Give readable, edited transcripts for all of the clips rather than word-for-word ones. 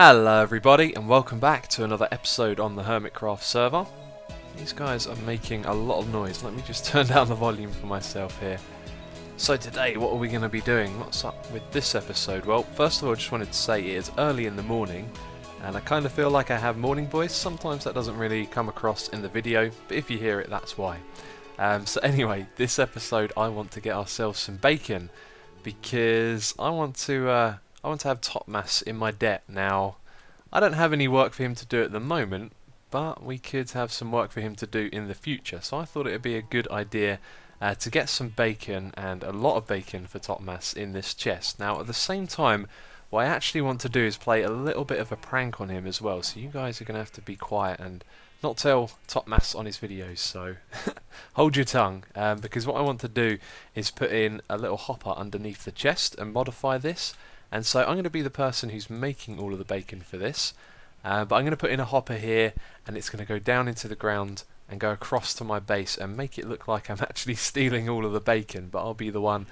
Hello everybody and welcome back to another episode on the Hermitcraft server. These guys are making a lot of noise. Let me just turn down the volume for myself here. So today what are we going to be doing? What's up with this episode? Well, first of all I just wanted to say it is early in the morning and I kind of feel like I have morning voice. Sometimes that doesn't really come across in the video, but if you hear it that's why. So anyway, this episode I want to get ourselves some bacon because I want to have Topmas in my debt. Now, I don't have any work for him to do at the moment, but we could have some work for him to do in the future. So I thought it would be a good idea to get some bacon, and a lot of bacon for Topmas in this chest. Now, at the same time, what I actually want to do is play a little bit of a prank on him as well. So you guys are going to have to be quiet and not tell Topmas on his videos, so hold your tongue, because what I want to do is put in a little hopper underneath the chest and modify this. And so I'm going to be the person who's making all of the bacon for this, but I'm going to put in a hopper here and it's going to go down into the ground and go across to my base and make it look like I'm actually stealing all of the bacon, but I'll be the one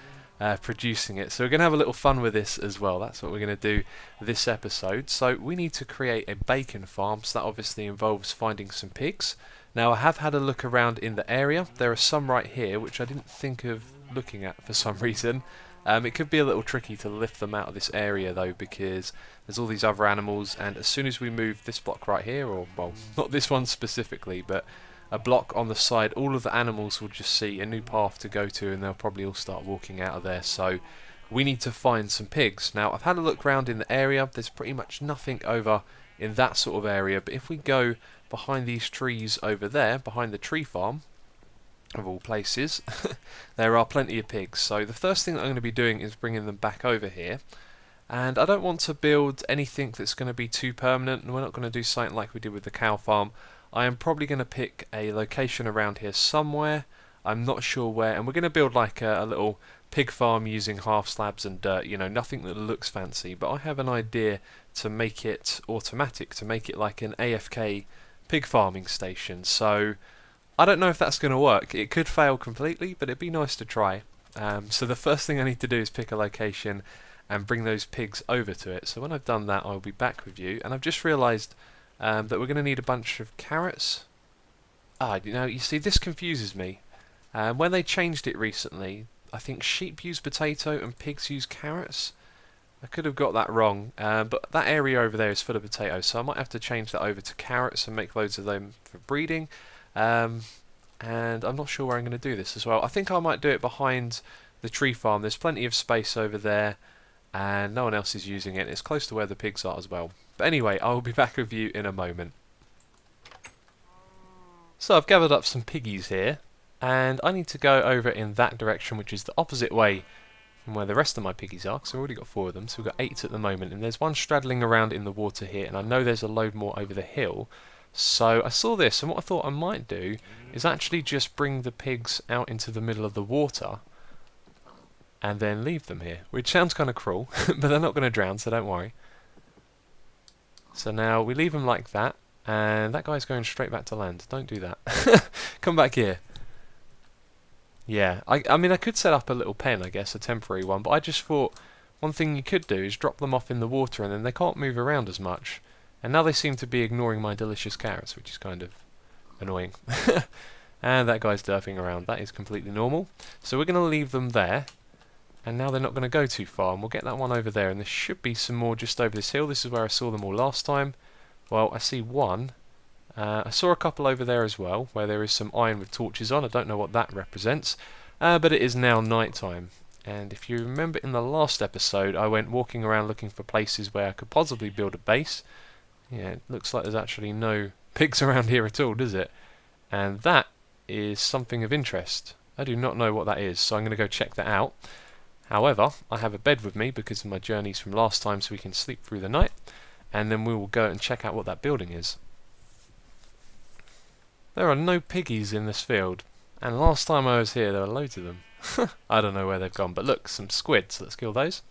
producing it. So we're going to have a little fun with this as well. That's what we're going to do this episode. So we need to create a bacon farm, so that obviously involves finding some pigs. Now I have had a look around in the area. There are some right here which I didn't think of looking at for some reason. It could be a little tricky to lift them out of this area though, because there's all these other animals, and as soon as we move this block right here, or well, not this one specifically, but a block on the side, all of the animals will just see a new path to go to and they'll probably all start walking out of there. So we need to find some pigs. Now I've had a look around in the area, there's pretty much nothing over in that sort of area, but if we go behind these trees over there, behind the tree farm, of all places, there are plenty of pigs. So the first thing that I'm going to be doing is bringing them back over here, and I don't want to build anything that's going to be too permanent, and we're not going to do something like we did with the cow farm. I am probably going to pick a location around here somewhere, I'm not sure where, and we're going to build like a little pig farm using half slabs and dirt, you know, nothing that looks fancy, but I have an idea to make it automatic, to make it like an AFK pig farming station. So I don't know if that's going to work. It could fail completely, but it'd be nice to try. So the first thing I need to do is pick a location and bring those pigs over to it. So when I've done that, I'll be back with you. And I've just realised that we're going to need a bunch of carrots. You see, this confuses me. When they changed it recently, I think sheep use potato and pigs use carrots. I could have got that wrong, but that area over there is full of potatoes, so I might have to change that over to carrots and make loads of them for breeding. And I'm not sure where I'm going to do this as well. I think I might do it behind the tree farm. There's plenty of space over there and no one else is using it. It's close to where the pigs are as well. But anyway, I will be back with you in a moment. So I've gathered up some piggies here and I need to go over in that direction, which is the opposite way from where the rest of my piggies are, because I've already got 4 of them, so we've got 8 at the moment, and there's one straddling around in the water here, and I know there's a load more over the hill. So I saw this, and what I thought I might do is actually just bring the pigs out into the middle of the water and then leave them here, which sounds kind of cruel, but they're not going to drown, so don't worry. So now we leave them like that, and that guy's going straight back to land. Don't do that. Come back here. Yeah, I mean I could set up a little pen, I guess, a temporary one, but I just thought one thing you could do is drop them off in the water and then they can't move around as much. And now they seem to be ignoring my delicious carrots, which is kind of annoying. And that guy's derping around. That is completely normal. So we're going to leave them there. And now they're not going to go too far. And we'll get that one over there. And there should be some more just over this hill. This is where I saw them all last time. Well, I see one. I saw a couple over there as well, where there is some iron with torches on. I don't know what that represents. But it is now night time. And if you remember in the last episode, I went walking around looking for places where I could possibly build a base. Yeah, it looks like there's actually no pigs around here at all, does it? And that is something of interest. I do not know what that is, so I'm going to go check that out. However, I have a bed with me because of my journeys from last time, so we can sleep through the night. And then we will go and check out what that building is. There are no piggies in this field. And last time I was here, there were loads of them. I don't know where they've gone, but look, some squid, so let's kill those.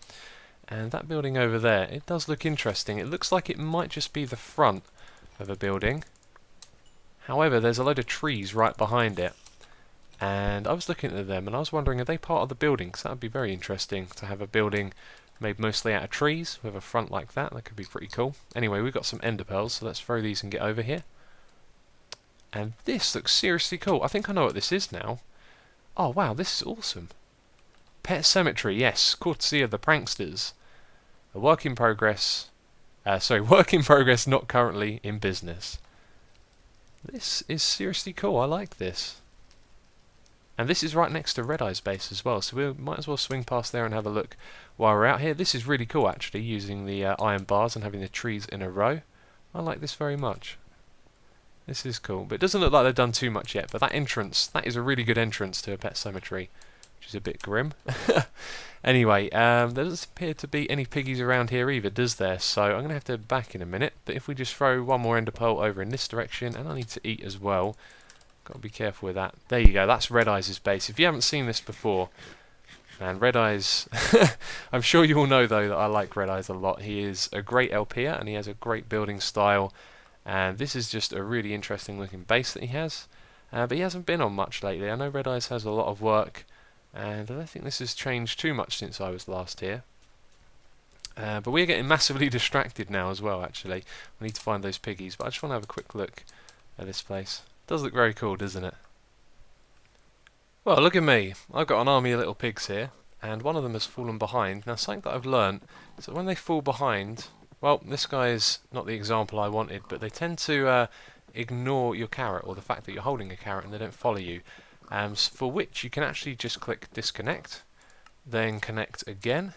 And that building over there, it does look interesting. It looks like it might just be the front of a building. However, there's a load of trees right behind it. And I was looking at them and I was wondering, are they part of the building? Because that would be very interesting to have a building Made mostly out of trees with a front like that. That could be pretty cool. Anyway, we've got some ender pearls, so let's throw these and get over here. And this looks seriously cool. I think I know what this is now. Oh wow, this is awesome. Pet cemetery, yes, courtesy of the pranksters. A work in progress. Work in progress, not currently in business. This is seriously cool. I like this. And this is right next to Red Eye's base as well, so we might as well swing past there and have a look while we're out here. This is really cool actually, using the iron bars and having the trees in a row. I like this very much. This is cool, but it doesn't look like they've done too much yet, but that entrance, that is a really good entrance to a pet cemetery, which is a bit grim. Anyway, there doesn't appear to be any piggies around here either, does there? So I'm going to have to back in a minute, but if we just throw one more ender pearl over in this direction, and I need to eat as well. Got to be careful with that. There you go, that's Red Eye's base. If you haven't seen this before, man, Red Eye's... I'm sure you all know, though, that I like Red Eye's a lot. He is a great LPer, and he has a great building style. And this is just a really interesting looking base that he has. But he hasn't been on much lately. I know Red Eye's has a lot of work, and I don't think this has changed too much since I was last here. But we're getting massively distracted now as well, actually. We need to find those piggies, but I just want to have a quick look at this place. Does look very cool, doesn't it? Well, look at me. I've got an army of little pigs here, and one of them has fallen behind. Now, something that I've learnt is that when they fall behind, well, this guy is not the example I wanted, but they tend to ignore your carrot, or the fact that you're holding a carrot, and they don't follow you. For which you can actually just click disconnect, then connect again,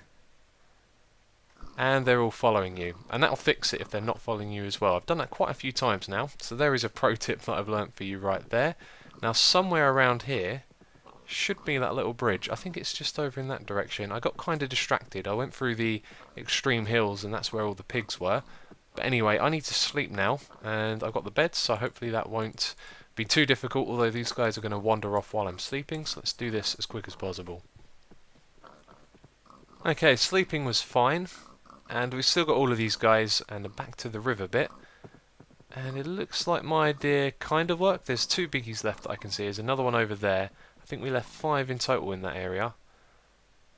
and they're all following you, and that'll fix it if they're not following you as well. I've done that quite a few times now, so there is a pro tip that I've learnt for you right there. Now somewhere around here should be that little bridge. I think it's just over in that direction. I got kind of distracted. I went through the extreme hills and that's where all the pigs were. But anyway, I need to sleep now, and I've got the bed, so hopefully that won't be too difficult, although these guys are going to wander off while I'm sleeping, so let's do this as quick as possible. Okay, sleeping was fine. And we've still got all of these guys, and back to the river bit. And it looks like my idea kind of worked. There's 2 biggies left that I can see. There's another one over there. I think we left 5 in total in that area.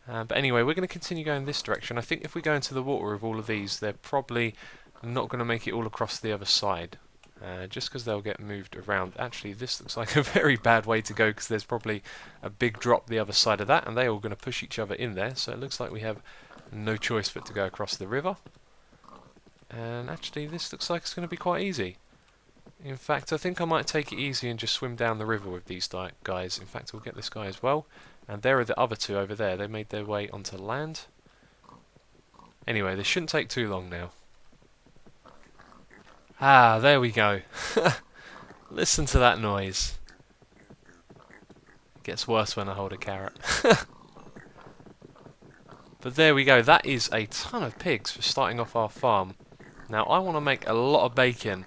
But anyway, we're going to continue going this direction. I think if we go into the water with all of these, they're probably not going to make it all across the other side. Just because they'll get moved around. Actually, this looks like a very bad way to go, because there's probably a big drop the other side of that, and they're all going to push each other in there. So it looks like we have no choice but to go across the river. And actually this looks like it's going to be quite easy. In fact, I think I might take it easy and just swim down the river with these guys. In fact, we'll get this guy as well. And there are the other 2 over there. They made their way onto land. Anyway, this shouldn't take too long now. Ah, there we go. Listen to that noise. It gets worse when I hold a carrot. But there we go, that is a ton of pigs for starting off our farm. Now I want to make a lot of bacon,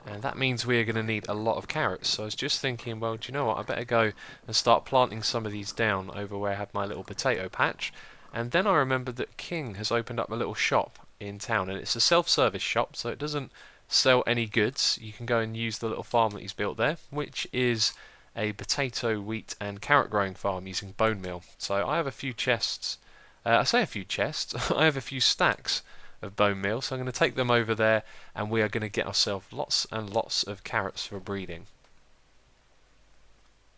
and that means we are going to need a lot of carrots. So I was just thinking, well, do you know what, I better go and start planting some of these down over where I had my little potato patch. And then I remembered that King has opened up a little shop in town, and it's a self-service shop, so it doesn't sell any goods. You can go and use the little farm that he's built there, which is a potato, wheat and carrot growing farm using bone meal. So I have a few chests. I say a few chests, I have a few stacks of bone meal, so I'm going to take them over there, and we are going to get ourselves lots and lots of carrots for breeding.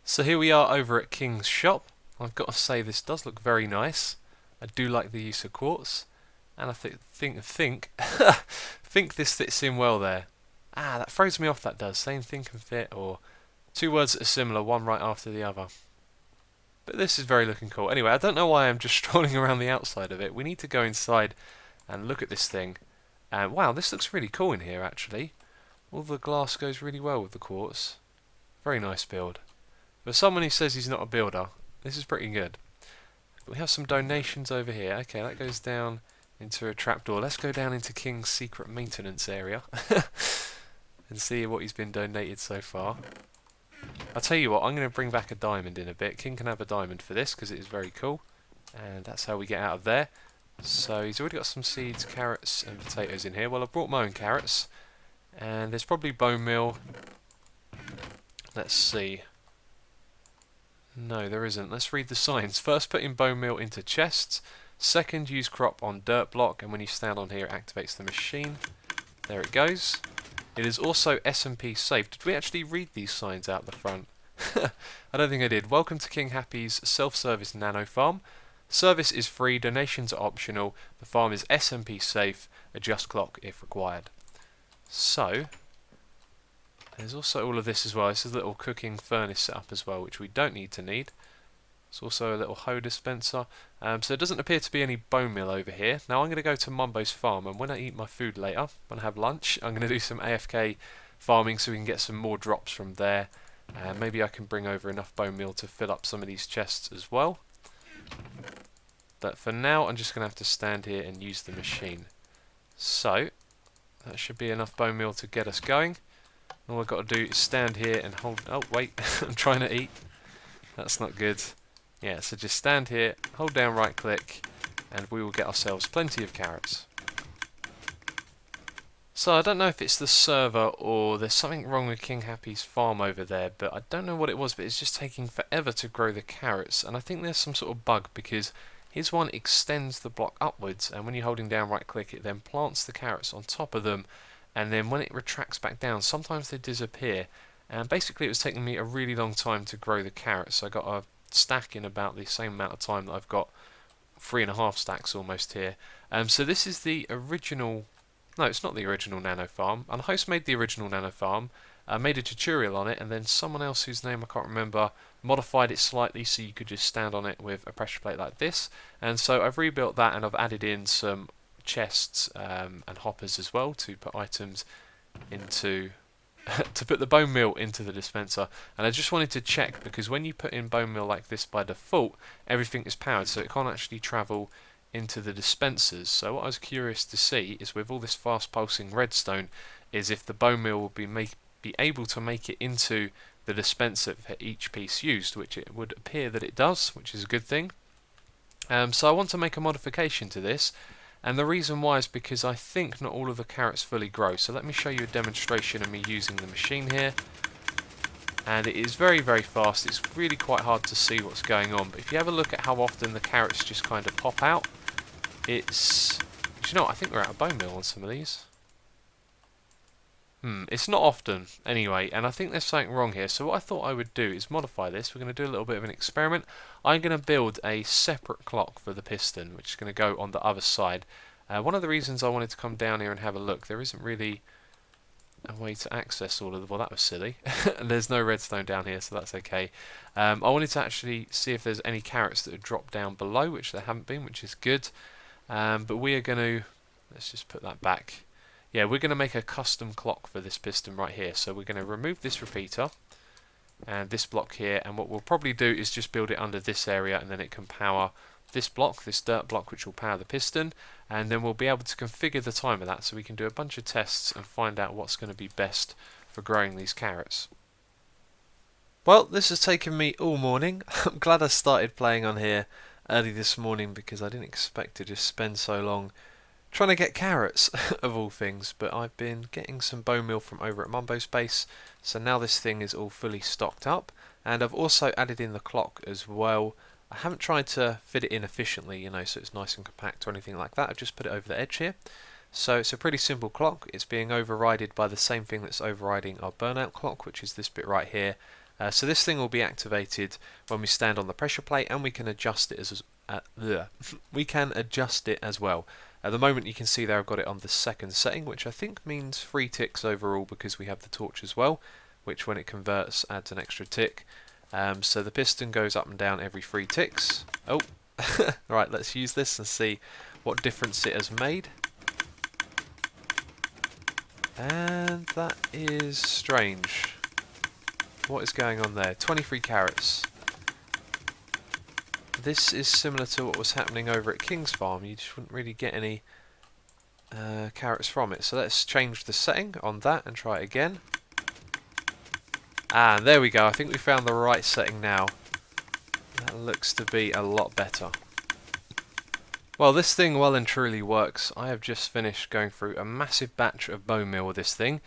So here we are over at King's shop. I've got to say, this does look very nice. I do like the use of quartz, and I think this fits in well there. Ah, that throws me off, that does. Same thing can fit, or 2 words that are similar, one right after the other. But this is very looking cool. Anyway, I don't know why I'm just strolling around the outside of it. We need to go inside and look at this thing. And wow, this looks really cool in here, actually. All the glass goes really well with the quartz. Very nice build. For someone who says he's not a builder, this is pretty good. But we have some donations over here. Okay, that goes down into a trapdoor. Let's go down into King's secret maintenance area and see what he's been donated so far. I'll tell you what, I'm going to bring back a diamond in a bit. King can have a diamond for this because it is very cool. And that's how we get out of there. So he's already got some seeds, carrots and potatoes in here. Well, I brought my own carrots. And there's probably bone meal. Let's see. No, there isn't. Let's read the signs. First, put in bone meal into chests. Second, use crop on dirt block, and when you stand on here it activates the machine. There it goes. It is also SMP safe. Did we actually read these signs out the front? I don't think I did. Welcome to King Happy's self-service nano farm. Service is free, donations are optional, the farm is SMP safe, adjust clock if required. So, there's also all of this as well. This is a little cooking furnace setup as well, which we don't need to need. There's also a little hoe dispenser. So there doesn't appear to be any bone meal over here. Now I'm going to go to Mumbo's farm, and when I eat my food later, when I have lunch, I'm going to do some AFK farming so we can get some more drops from there. Maybe I can bring over enough bone meal to fill up some of these chests as well. But for now, I'm just going to have to stand here and use the machine. So, that should be enough bone meal to get us going. All I've got to do is stand here and hold... Oh, wait, I'm trying to eat. That's not good. Yeah, so just stand here, hold down right click, and we will get ourselves plenty of carrots. So I don't know if it's the server or there's something wrong with King Happy's farm over there, but I don't know what it was, but it's just taking forever to grow the carrots, and I think there's some sort of bug because his one extends the block upwards, and when you're holding down right click it then plants the carrots on top of them, and then when it retracts back down sometimes they disappear, and basically it was taking me a really long time to grow the carrots. I got a stack in about the same amount of time that I've got 3.5 stacks almost here. So this is the original... No, it's not the original nano farm. And host made the original nano farm, made a tutorial on it, and then someone else whose name I can't remember modified it slightly so you could just stand on it with a pressure plate like this. And so I've rebuilt that, and I've added in some chests and hoppers as well to put items into to put the bone meal into the dispenser. And I just wanted to check, because when you put in bone meal like this by default, everything is powered, so it can't actually travel into the dispensers. So what I was curious to see is, with all this fast pulsing redstone, is if the bone meal will be able to make it into the dispenser for each piece used, which it would appear that it does, which is a good thing. So I want to make a modification to this, and the reason why is because I think not all of the carrots fully grow. So let me show you a demonstration of me using the machine here. And it is very, very fast. It's really quite hard to see what's going on, but if you have a look at how often the carrots just kind of pop out, it's... Do you know what? I think we're out of bone meal on some of these. It's not often, anyway, and I think there's something wrong here. So what I thought I would do is modify this. We're going to do a little bit of an experiment. I'm going to build a separate clock for the piston, which is going to go on the other side. One of the reasons I wanted to come down here and have a look, there isn't really a way to access all of the... Well, that was silly. And there's no redstone down here, so that's okay. I wanted to actually see if there's any carrots that have dropped down below, which there haven't been, which is good. But we are going to... Let's just put that back. Yeah, we're going to make a custom clock for this piston right here. So we're going to remove this repeater and this block here, and what we'll probably do is just build it under this area, and then it can power this block, this dirt block, which will power the piston, and then we'll be able to configure the time of that so we can do a bunch of tests and find out what's going to be best for growing these carrots. Well, this has taken me all morning. I'm glad I started playing on here early this morning, because I didn't expect to just spend so long trying to get carrots of all things, but I've been getting some bone meal from over at Mumbo's base, so now this thing is all fully stocked up, and I've also added in the clock as well. I haven't tried to fit it in efficiently, you know, so it's nice and compact or anything like that. I've just put it over the edge here. So it's a pretty simple clock. It's being overridden by the same thing that's overriding our burnout clock, which is this bit right here. So this thing will be activated when we stand on the pressure plate, and we can adjust it as well. At the moment you can see there I've got it on the second setting, which I think means 3 ticks overall, because we have the torch as well, which when it converts adds an extra tick. So the piston goes up and down every 3 ticks. Oh, right, let's use this and see what difference it has made. And that is strange. What is going on there? 23 carrots. This is similar to what was happening over at King's Farm. You just wouldn't really get any carrots from it. So let's change the setting on that and try it again. And there we go. I think we found the right setting now. That looks to be a lot better. Well, this thing well and truly works. I have just finished going through a massive batch of bone meal with this thing,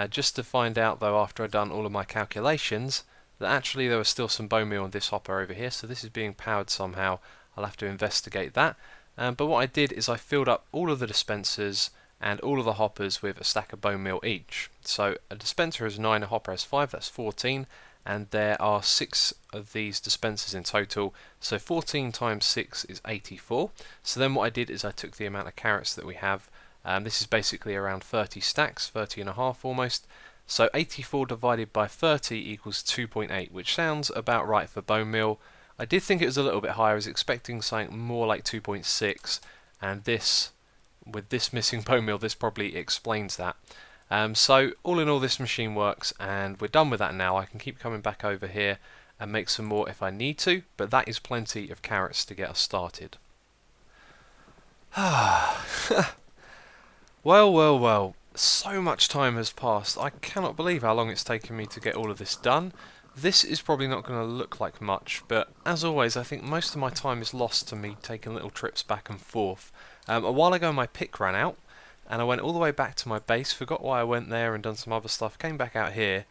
just to find out, though, after I've done all of my calculations, that actually there was still some bone meal on this hopper over here, so this is being powered somehow. I'll have to investigate that. But what I did is I filled up all of the dispensers and all of the hoppers with a stack of bone meal each. So a dispenser has 9, a hopper has 5, that's 14, and there are 6 of these dispensers in total, so 14 times 6 is 84. So then what I did is I took the amount of carrots that we have, this is basically around 30 stacks, 30 and a half almost, so 84 divided by 30 equals 2.8, which sounds about right for bone meal. I did think it was a little bit higher, I was expecting something more like 2.6, and this, with this missing bone meal, this probably explains that. So all in all, this machine works, and we're done with that now. I can keep coming back over here and make some more if I need to, but that is plenty of carrots to get us started. Well, so much time has passed. I cannot believe how long it's taken me to get all of this done. This is probably not going to look like much, but as always I think most of my time is lost to me taking little trips back and forth. A while ago my pick ran out, and I went all the way back to my base, forgot why I went there and done some other stuff, came back out here,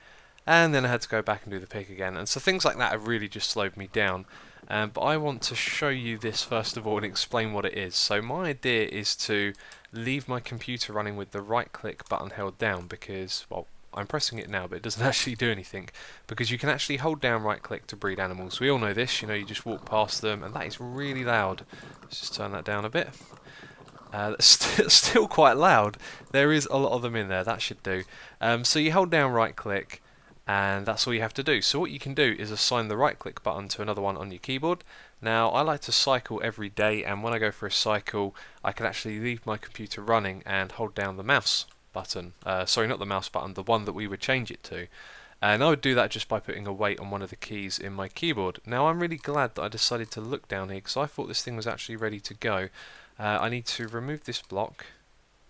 and then I had to go back and do the pick again, and so things like that have really just slowed me down. But I want to show you this first of all and explain what it is. So my idea is to leave my computer running with the right click button held down, because, well, I'm pressing it now but it doesn't actually do anything, because you can actually hold down right click to breed animals. We all know this, you know, you just walk past them, and that is really loud. Let's just turn that down a bit. That's still quite loud. There is a lot of them in there, that should do. So you hold down right click, and that's all you have to do. So what you can do is assign the right click button to another one on your keyboard. Now I like to cycle every day, and when I go for a cycle I can actually leave my computer running and hold down the mouse button. Sorry, not the mouse button, the one that we would change it to. And I would do that just by putting a weight on one of the keys in my keyboard. Now I'm really glad that I decided to look down here, because I thought this thing was actually ready to go. I need to remove this block,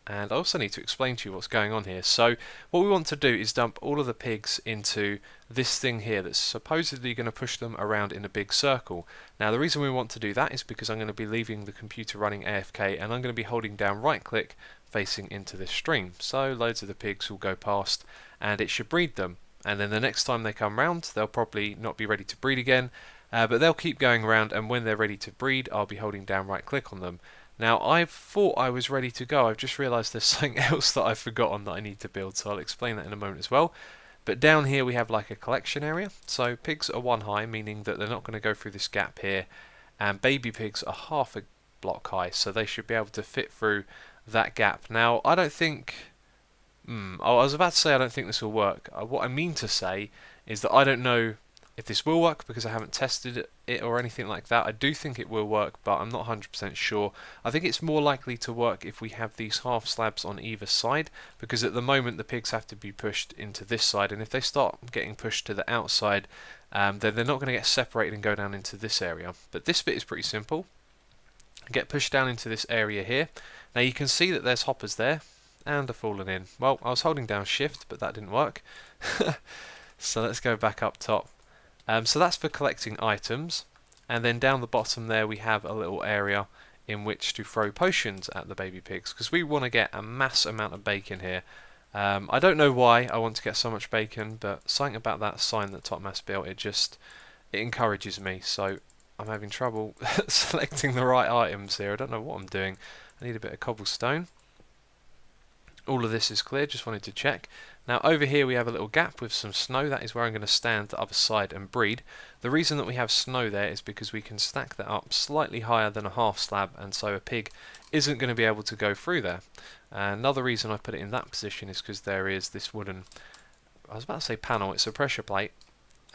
and I also need to explain to you what's going on here. So what we want to do is dump all of the pigs into this thing here that's supposedly going to push them around in a big circle. Now the reason we want to do that is because I'm going to be leaving the computer running AFK, and I'm going to be holding down right click facing into this stream. So loads of the pigs will go past and it should breed them, and then the next time they come round they'll probably not be ready to breed again, but they'll keep going around, and when they're ready to breed I'll be holding down right click on them. Now I thought I was ready to go, I've just realised there's something else that I've forgotten that I need to build, so I'll explain that in a moment as well. But down here we have like a collection area, so pigs are 1 high, meaning that they're not going to go through this gap here, and baby pigs are half a block high, so they should be able to fit through that gap. Now I don't think, I was about to say I don't think this will work. What I mean to say is that I don't know if this will work because I haven't tested it or anything like that. I do think it will work, but I'm not 100% sure. I think it's more likely to work if we have these half slabs on either side, because at the moment the pigs have to be pushed into this side, and if they start getting pushed to the outside, then they're not going to get separated and go down into this area. But this bit is pretty simple. Get pushed down into this area here. Now you can see that there's hoppers there, and are falling in. Well, I was holding down shift, but that didn't work. So let's go back up top. So that's for collecting items, and then down the bottom there we have a little area in which to throw potions at the baby pigs, because we want to get a mass amount of bacon here. I don't know why I want to get so much bacon, but something about that sign that Topmas built, it encourages me, so I'm having trouble selecting the right items here. I don't know what I'm doing. I need a bit of cobblestone. All of this is clear, just wanted to check. Now over here we have a little gap with some snow. That is where I'm going to stand the other side and breed. The reason that we have snow there is because we can stack that up slightly higher than a half slab, and so a pig isn't going to be able to go through there. Another reason I put it in that position is because there is this wooden, I was about to say panel, it's a pressure plate,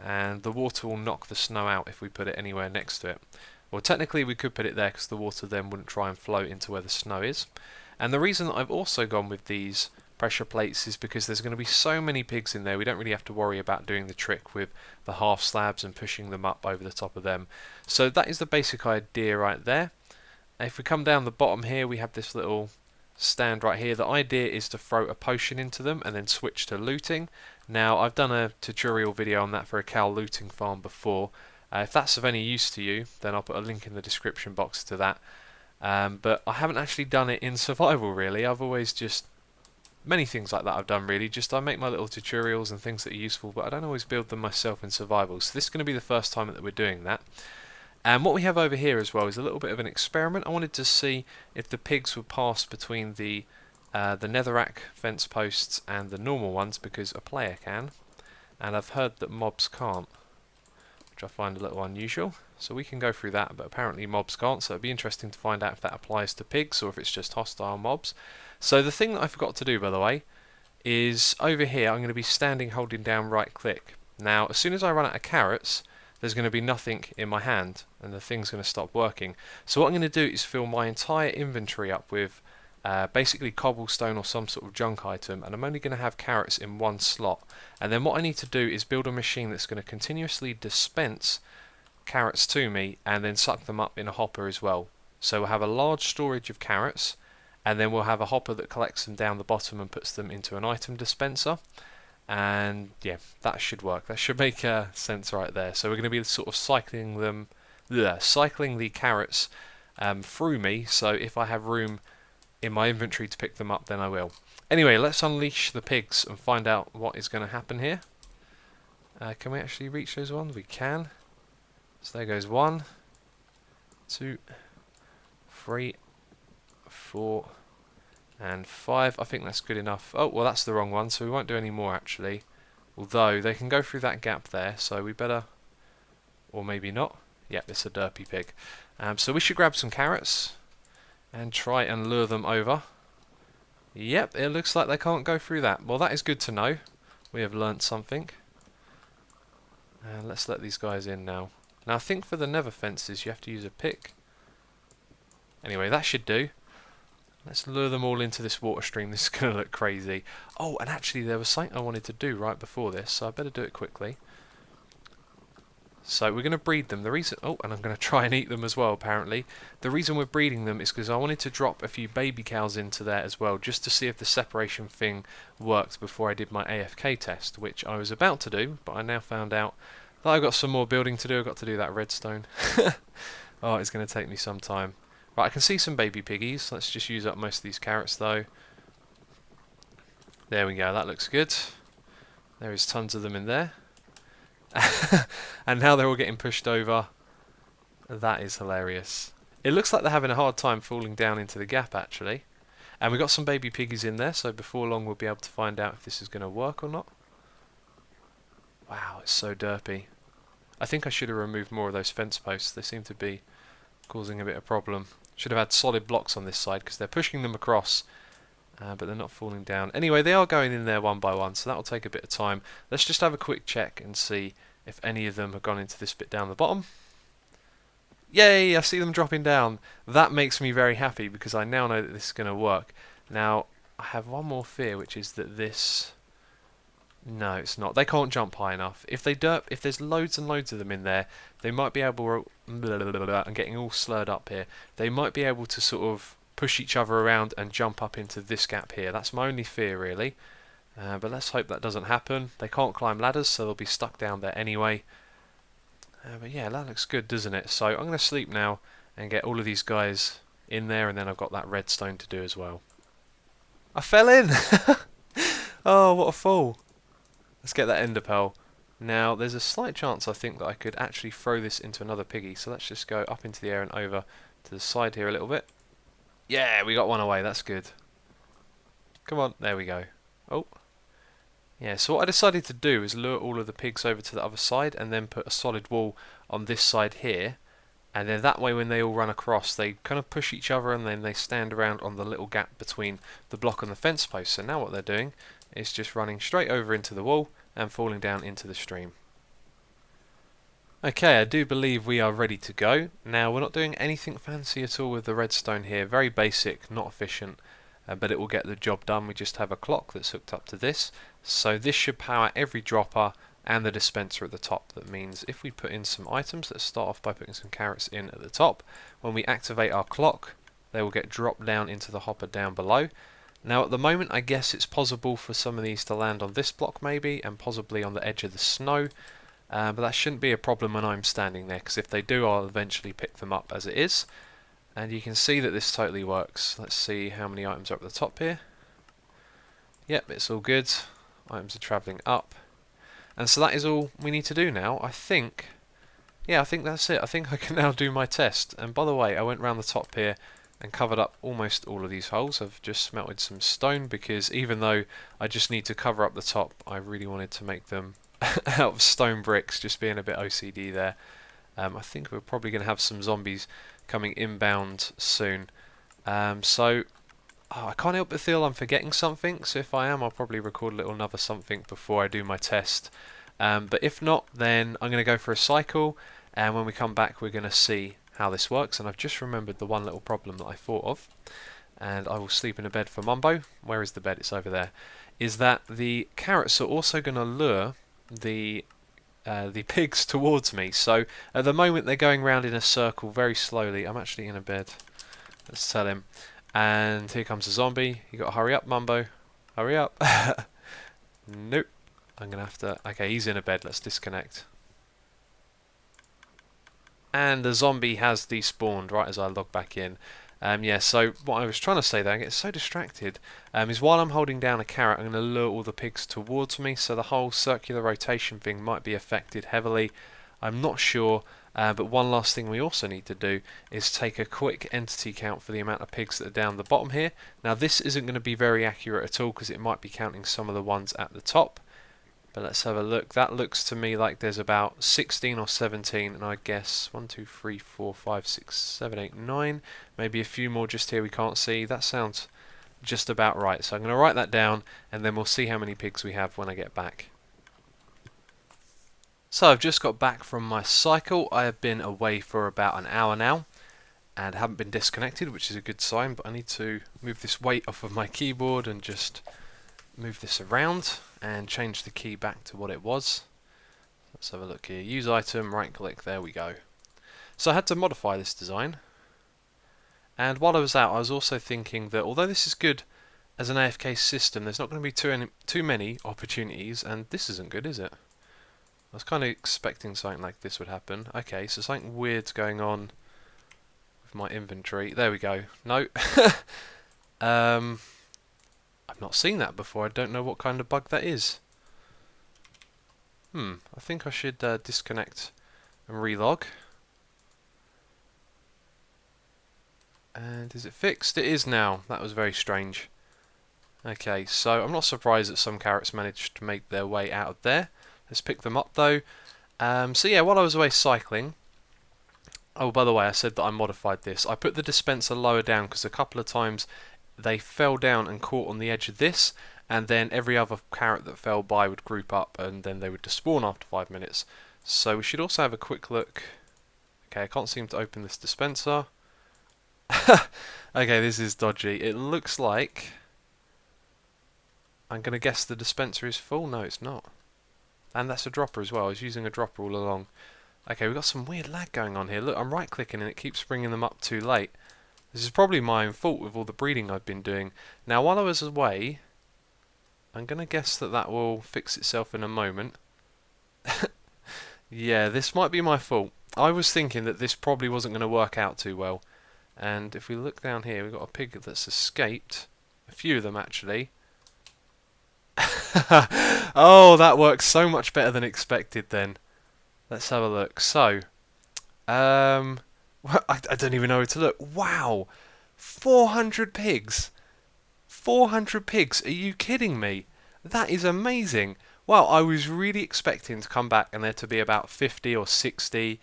and the water will knock the snow out if we put it anywhere next to it. Well, technically we could put it there because the water then wouldn't try and flow into where the snow is. And the reason that I've also gone with these pressure plates is because there's going to be so many pigs in there, we don't really have to worry about doing the trick with the half slabs and pushing them up over the top of them. So that is the basic idea right there. If we come down the bottom here, we have this little stand right here. The idea is to throw a potion into them and then switch to looting. Now I've done a tutorial video on that for a cow looting farm before. If that's of any use to you, then I'll put a link in the description box to that. But I haven't actually done it in survival really. I've always just, many things like that I've done really, just I make my little tutorials and things that are useful, but I don't always build them myself in survival. So this is going to be the first time that we're doing that. And what we have over here as well is a little bit of an experiment. I wanted to see if the pigs would pass between the netherrack fence posts and the normal ones, because a player can, and I've heard that mobs can't, which I find a little unusual. So we can go through that, but apparently mobs can't, so it'd be interesting to find out if that applies to pigs or if it's just hostile mobs. So the thing that I forgot to do, by the way, is over here I'm going to be standing holding down right click. Now as soon as I run out of carrots, there's going to be nothing in my hand and the thing's going to stop working. So what I'm going to do is fill my entire inventory up with basically cobblestone or some sort of junk item, and I'm only going to have carrots in one slot. And then what I need to do is build a machine that's going to continuously dispense carrots to me and then suck them up in a hopper as well. So we'll have a large storage of carrots, and then we'll have a hopper that collects them down the bottom and puts them into an item dispenser. And yeah, that should work. That should make sense right there. So we're going to be sort of cycling the carrots through me, so if I have room in my inventory to pick them up, then I will. Anyway, let's unleash the pigs and find out what is going to happen here. Can we actually reach those ones? We can. So there goes 1, 2, 3, 4, and 5. I think that's good enough. Oh, well, that's the wrong one, so we won't do any more actually. Although they can go through that gap there, so we better, or maybe not. Yep, it's a derpy pig. So we should grab some carrots and try and lure them over. Yep, it looks like they can't go through that. Well, that is good to know. We have learnt something. And let's let these guys in now. Now I think for the nether fences you have to use a pick. Anyway, that should do. Let's lure them all into this water stream. This is going to look crazy. Oh, and actually there was something I wanted to do right before this, so I better do it quickly. So we're going to breed them. The reason, oh, and I'm going to try and eat them as well, apparently. The reason we're breeding them is because I wanted to drop a few baby cows into there as well, just to see if the separation thing worked before I did my AFK test, which I was about to do, but I now found out that I've got some more building to do. I've got to do that redstone. Oh, it's going to take me some time. Right, I can see some baby piggies. Let's just use up most of these carrots, though. There we go, that looks good. There is tons of them in there. And now they're all getting pushed over. That is hilarious. It looks like they're having a hard time falling down into the gap, actually. And we've got some baby piggies in there, so before long we'll be able to find out if this is going to work or not. Wow, it's so derpy. I think I should have removed more of those fence posts. They seem to be causing a bit of problem. Should have had solid blocks on this side because they're pushing them across, but they're not falling down. Anyway, they are going in there one by one, so that will take a bit of time. Let's just have a quick check and see if any of them have gone into this bit down the bottom. Yay, I see them dropping down. That makes me very happy because I now know that this is going to work. Now, I have one more fear, which is that this... No, it's not. They can't jump high enough. If there's loads and loads of them in there, they might be able... I'm getting all slurred up here. They might be able to sort of push each other around and jump up into this gap here. That's my only fear, really. But let's hope that doesn't happen. They can't climb ladders, so they'll be stuck down there anyway. But yeah, that looks good, doesn't it? So I'm going to sleep now and get all of these guys in there, and then I've got that redstone to do as well. I fell in! Oh, what a fall. Let's get that ender pearl. Now, there's a slight chance, I think, that I could actually throw this into another piggy. So let's just go up into the air and over to the side here a little bit. Yeah, we got one away. That's good. Come on. There we go. Oh. Yeah, so what I decided to do is lure all of the pigs over to the other side and then put a solid wall on this side here. And then that way when they all run across, they kind of push each other and then they stand around on the little gap between the block and the fence post. So now what they're doing is just running straight over into the wall and falling down into the stream. Okay, I do believe we are ready to go. Now, we're not doing anything fancy at all with the redstone here. Very basic, not efficient, but it will get the job done. We just have a clock that's hooked up to this. So this should power every dropper and the dispenser at the top. That means if we put in some items, let's start off by putting some carrots in at the top. When we activate our clock, they will get dropped down into the hopper down below. Now at the moment I guess it's possible for some of these to land on this block maybe, and possibly on the edge of the snow, but that shouldn't be a problem when I'm standing there, because if they do I'll eventually pick them up as it is. And you can see that this totally works. Let's see how many items are up the top here. Yep, it's all good. Items are travelling up. And so that is all we need to do now. I think, yeah, I think that's it. I think I can now do my test. And by the way, I went round the top here and covered up almost all of these holes. I've just smelted some stone because even though I just need to cover up the top, I really wanted to make them out of stone bricks, just being a bit OCD there. I think we're probably going to have some zombies coming inbound soon. I can't help but feel I'm forgetting something, so if I am, I'll probably record a little another something before I do my test. But if not, then I'm going to go for a cycle, and when we come back we're going to see how this works. And I've just remembered the one little problem that I thought of, and I will sleep in a bed for Mumbo. Where is the bed? It's over there. Is that the carrots are also going to lure the pigs towards me. So at the moment they're going round in a circle very slowly. I'm actually in a bed. Let's tell him. And here comes a zombie. You got to hurry up, Mumbo. Hurry up. Nope. I'm gonna have to. Okay, he's in a bed. Let's disconnect. And the zombie has despawned right as I log back in. Yeah, so what I was trying to say there, I get so distracted, is while I'm holding down a carrot, I'm going to lure all the pigs towards me, so the whole circular rotation thing might be affected heavily. I'm not sure, but one last thing we also need to do is take a quick entity count for the amount of pigs that are down the bottom here. Now this isn't going to be very accurate at all because it might be counting some of the ones at the top. But let's have a look. That looks to me like there's about 16 or 17, and I guess 1, 2, 3, 4, 5, 6, 7, 8, 9. Maybe a few more just here we can't see. That sounds just about right. So I'm going to write that down, and then we'll see how many pigs we have when I get back. So I've just got back from my cycle. I have been away for about an hour now, and haven't been disconnected, which is a good sign. But I need to move this weight off of my keyboard and just move this around and change the key back to what it was. Let's have a look here. Use item, right click, there we go. So I had to modify this design, and while I was out I was also thinking that although this is good as an AFK system, there's not going to be too many opportunities, and this isn't good, is it? I was kind of expecting something like this would happen. Okay, so something weird's going on with my inventory. There we go. No. I've not seen that before. I don't know what kind of bug that is. I think I should disconnect and relog. And is it fixed? It is now. That was very strange. Okay, so I'm not surprised that some carrots managed to make their way out of there. Let's pick them up though. So yeah, while I was away cycling... Oh, by the way, I said that I modified this. I put the dispenser lower down because a couple of times they fell down and caught on the edge of this, and then every other carrot that fell by would group up and then they would despawn after 5 minutes. So we should also have a quick look. Okay, I can't seem to open this dispenser. Okay, this is dodgy. It looks like... I'm going to guess the dispenser is full. No, it's not. And that's a dropper as well. I was using a dropper all along. Okay, we've got some weird lag going on here. Look, I'm right clicking and it keeps bringing them up too late. This is probably my own fault with all the breeding I've been doing. Now, while I was away, I'm going to guess that that will fix itself in a moment. Yeah, this might be my fault. I was thinking that this probably wasn't going to work out too well. And if we look down here, we've got a pig that's escaped. A few of them, actually. Oh, that works so much better than expected then. Let's have a look. So, I don't even know where to look. Wow! 400 pigs! 400 pigs! Are you kidding me? That is amazing! Wow, I was really expecting to come back and there to be about 50 or 60,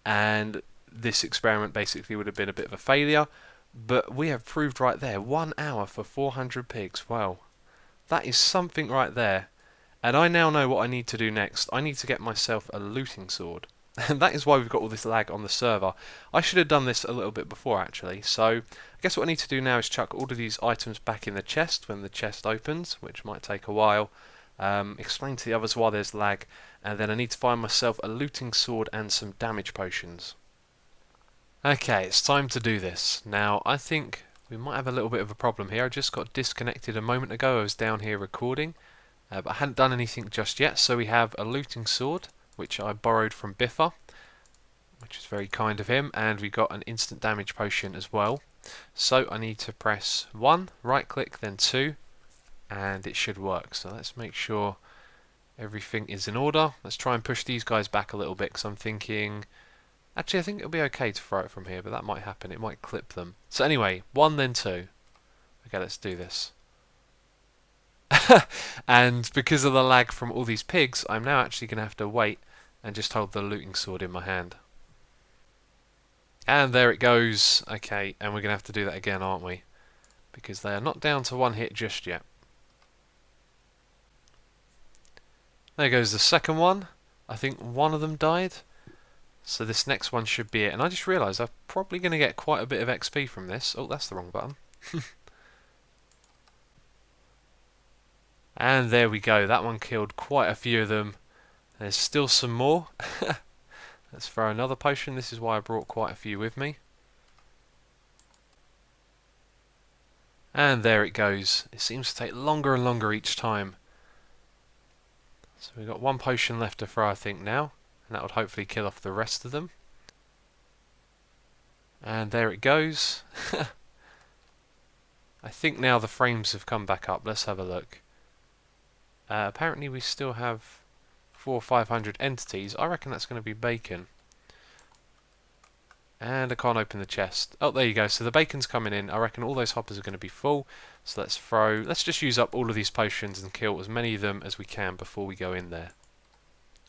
and this experiment basically would have been a bit of a failure. But we have proved right there, 1 hour for 400 pigs. Wow. That is something right there. And I now know what I need to do next. I need to get myself a looting sword. And that is why we've got all this lag on the server. I should have done this a little bit before actually. So I guess what I need to do now is chuck all of these items back in the chest when the chest opens, which might take a while. Explain to the others why there's lag, and then I need to find myself a looting sword and some damage potions. Okay, it's time to do this. Now I think we might have a little bit of a problem here. I just got disconnected a moment ago. I was down here recording, but I hadn't done anything just yet. So we have a looting sword, which I borrowed from Biffa, which is very kind of him, and we got an instant damage potion as well. So I need to press 1, right click, then 2, and it should work. So let's make sure everything is in order. Let's try and push these guys back a little bit, because I'm thinking Actually, I think it'll be okay to throw it from here, but that might happen. It might clip them. So anyway, 1 then 2. Okay, let's do this. And because of the lag from all these pigs, I'm now actually going to have to wait and just hold the looting sword in my hand. And there it goes. Okay, and we're going to have to do that again, aren't we? Because they are not down to 1 hit just yet. There goes the second one. I think one of them died. So this next one should be it. And I just realised I'm probably going to get quite a bit of XP from this. Oh, that's the wrong button. And there we go. That one killed quite a few of them. There's still some more. Let's throw another potion. This is why I brought quite a few with me. And there it goes. It seems to take longer and longer each time. So we've got 1 potion left to throw, I think, now. And that would hopefully kill off the rest of them. And there it goes. I think now the frames have come back up. Let's have a look. Apparently we still have 400 or 500 entities. I reckon that's going to be bacon. And I can't open the chest. Oh, there you go. So the bacon's coming in. I reckon all those hoppers are going to be full. So let's just use up all of these potions and kill as many of them as we can before we go in there.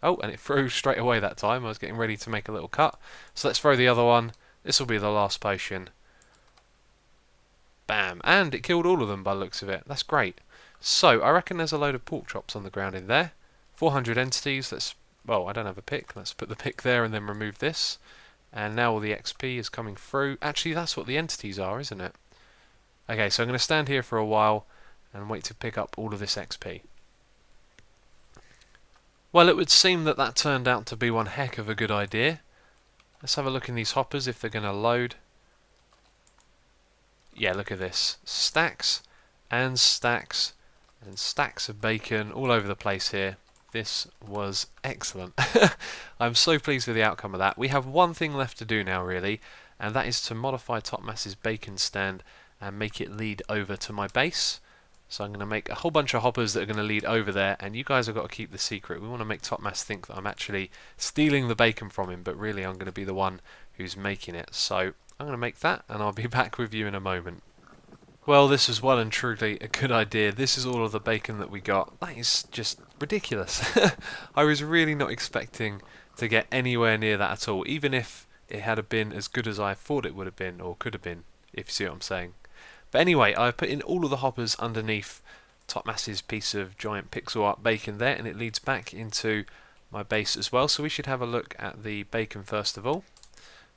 Oh, and it threw straight away that time. I was getting ready to make a little cut. So let's throw the other one. This will be the last potion. Bam. And it killed all of them by the looks of it. That's great. So I reckon there's a load of pork chops on the ground in there. 400 entities. Well, I don't have a pick. Let's put the pick there and then remove this. And now all the XP is coming through. Actually, that's what the entities are, isn't it? Okay, so I'm going to stand here for a while and wait to pick up all of this XP. Well, it would seem that that turned out to be one heck of a good idea. Let's have a look in these hoppers if they're going to load. Yeah, look at this. Stacks and stacks and stacks of bacon all over the place here. This was excellent. I'm so pleased with the outcome of that. We have one thing left to do now, really, and that is to modify Topmass's bacon stand and make it lead over to my base. So I'm going to make a whole bunch of hoppers that are going to lead over there, and you guys have got to keep the secret. We want to make Topmass think that I'm actually stealing the bacon from him, but really I'm going to be the one who's making it. So I'm going to make that, and I'll be back with you in a moment. Well, this is well and truly a good idea. This is all of the bacon that we got. That is just ridiculous. I was really not expecting to get anywhere near that at all, even if it had been as good as I thought it would have been, or could have been, if you see what I'm saying. But anyway, I put in all of the hoppers underneath Topmass's piece of giant pixel art bacon there, and it leads back into my base as well. So we should have a look at the bacon first of all.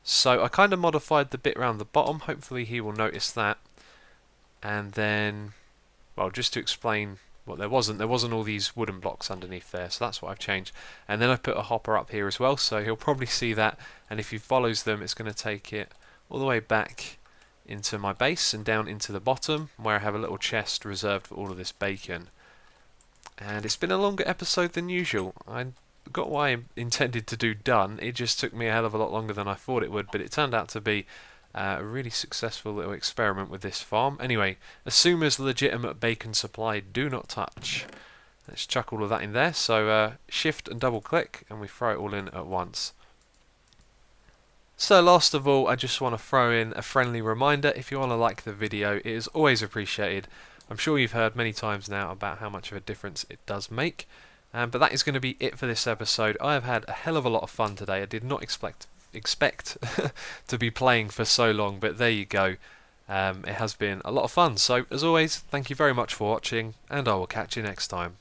So I kind of modified the bit around the bottom. Hopefully he will notice that. And then, well, just to explain what there wasn't all these wooden blocks underneath there, so that's what I've changed. And then I put a hopper up here as well, so he'll probably see that, and if he follows them, it's going to take it all the way back into my base and down into the bottom, where I have a little chest reserved for all of this bacon. And it's been a longer episode than usual. I got what I intended to do done. It just took me a hell of a lot longer than I thought it would, but it turned out to be a really successful little experiment with this farm. Anyway, assume as legitimate bacon supply, do not touch. Let's chuck all of that in there. So shift and double click and we throw it all in at once. So last of all, I just want to throw in a friendly reminder. If you want to like the video, it is always appreciated. I'm sure you've heard many times now about how much of a difference it does make. But that is going to be it for this episode. I have had a hell of a lot of fun today. I did not expect to be playing for so long, but there you go. It has been a lot of fun. So as always, thank you very much for watching, and I will catch you next time.